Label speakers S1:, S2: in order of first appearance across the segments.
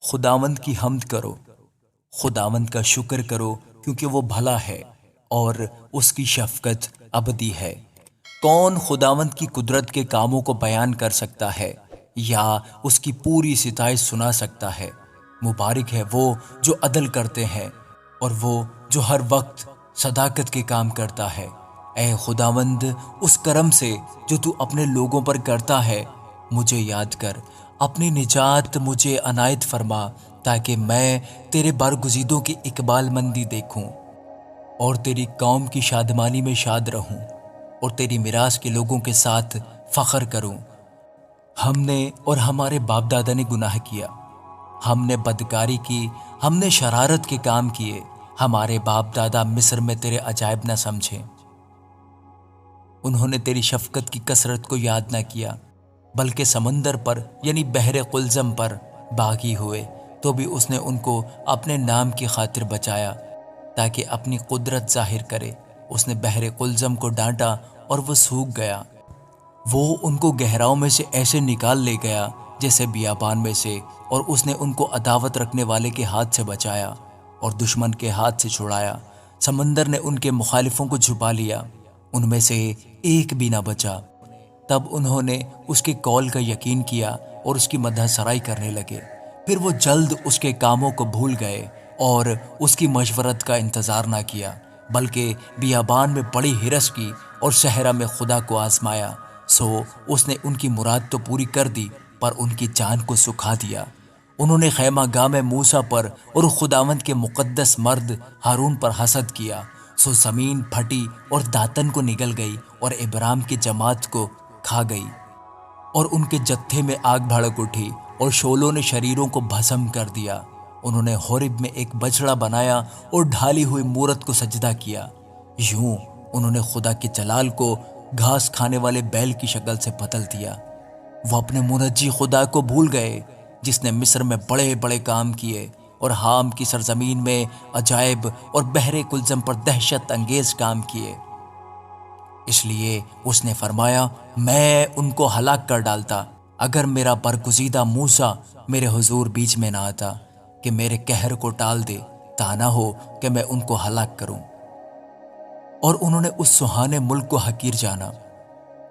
S1: خداوند کی حمد کرو، خداوند کا شکر کرو کیونکہ وہ بھلا ہے اور اس کی شفقت ابدی ہے۔ کون خداوند کی قدرت کے کاموں کو بیان کر سکتا ہے یا اس کی پوری ستائش سنا سکتا ہے؟ مبارک ہے وہ جو عدل کرتے ہیں اور وہ جو ہر وقت صداقت کے کام کرتا ہے۔ اے خداوند، اس کرم سے جو تو اپنے لوگوں پر کرتا ہے مجھے یاد کر، اپنی نجات مجھے عنایت فرما، تاکہ میں تیرے برگزیدوں کی اقبال مندی دیکھوں اور تیری قوم کی شادمانی میں شاد رہوں اور تیری میراث کے لوگوں کے ساتھ فخر کروں۔ ہم نے اور ہمارے باپ دادا نے گناہ کیا، ہم نے بدکاری کی، ہم نے شرارت کے کام کیے۔ ہمارے باپ دادا مصر میں تیرے عجائب نہ سمجھے، انہوں نے تیری شفقت کی کثرت کو یاد نہ کیا، بلکہ سمندر پر یعنی بحر قلزم پر باغی ہوئے، تو بھی اس نے ان کو اپنے نام کی خاطر بچایا تاکہ اپنی قدرت ظاہر کرے۔ اس نے بحر قلزم کو ڈانٹا اور وہ سوکھ گیا، وہ ان کو گہراؤں میں سے ایسے نکال لے گیا جیسے بیابان میں سے، اور اس نے ان کو عداوت رکھنے والے کے ہاتھ سے بچایا اور دشمن کے ہاتھ سے چھڑایا۔ سمندر نے ان کے مخالفوں کو چھپا لیا، ان میں سے ایک بھی نہ بچا۔ تب انہوں نے اس کے قول کا یقین کیا اور اس کی مدح سرائی کرنے لگے۔ پھر وہ جلد اس کے کاموں کو بھول گئے اور اس کی مشورت کا انتظار نہ کیا، بلکہ بیابان میں بڑی ہرس کی اور صحرا میں خدا کو آزمایا۔ سو اس نے ان کی مراد تو پوری کر دی، پر ان کی جان کو سکھا دیا۔ انہوں نے خیمہ گاہ میں موسیٰ پر اور خداوند کے مقدس مرد ہارون پر حسد کیا، سو زمین پھٹی اور داتن کو نگل گئی اور ابرام کی جماعت کو کھا گئی، اور ان کے جتھے میں آگ بھڑک اٹھی اور شعلوں نے شریروں کو بھسم کر دیا۔ انہوں نے حورب میں ایک بچڑا بنایا اور ڈھالی ہوئی مورت کو سجدہ کیا۔ یوں انہوں نے خدا کے جلال کو گھاس کھانے والے بیل کی شکل سے بدل دیا۔ وہ اپنے منجی خدا کو بھول گئے جس نے مصر میں بڑے بڑے کام کیے اور حام کی سرزمین میں عجائب اور بحر کلزم پر دہشت انگیز کام کیے۔ اس لیے اس نے فرمایا، میں ان کو ہلاک کر ڈالتا اگر میرا برگزیدہ موسیٰ میرے حضور بیچ میں نہ آتا کہ میرے قہر کو ٹال دے، تا نہ ہو کہ میں ان کو ہلاک کروں۔ اور انہوں نے اس سہانے ملک کو حقیر جانا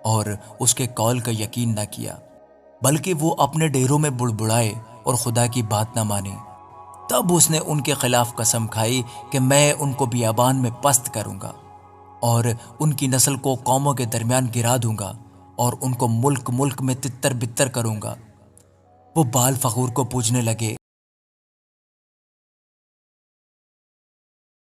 S1: اور اس کے قول کا یقین نہ کیا، بلکہ وہ اپنے ڈیروں میں بڑبڑائے اور خدا کی بات نہ مانی۔ تب اس نے ان کے خلاف قسم کھائی کہ میں ان کو بیابان میں پست کروں گا اور ان کی نسل کو قوموں کے درمیان گرا دوں گا اور ان کو ملک ملک میں تتر بتر کروں گا۔ وہ بال فغور کو پوجنے لگے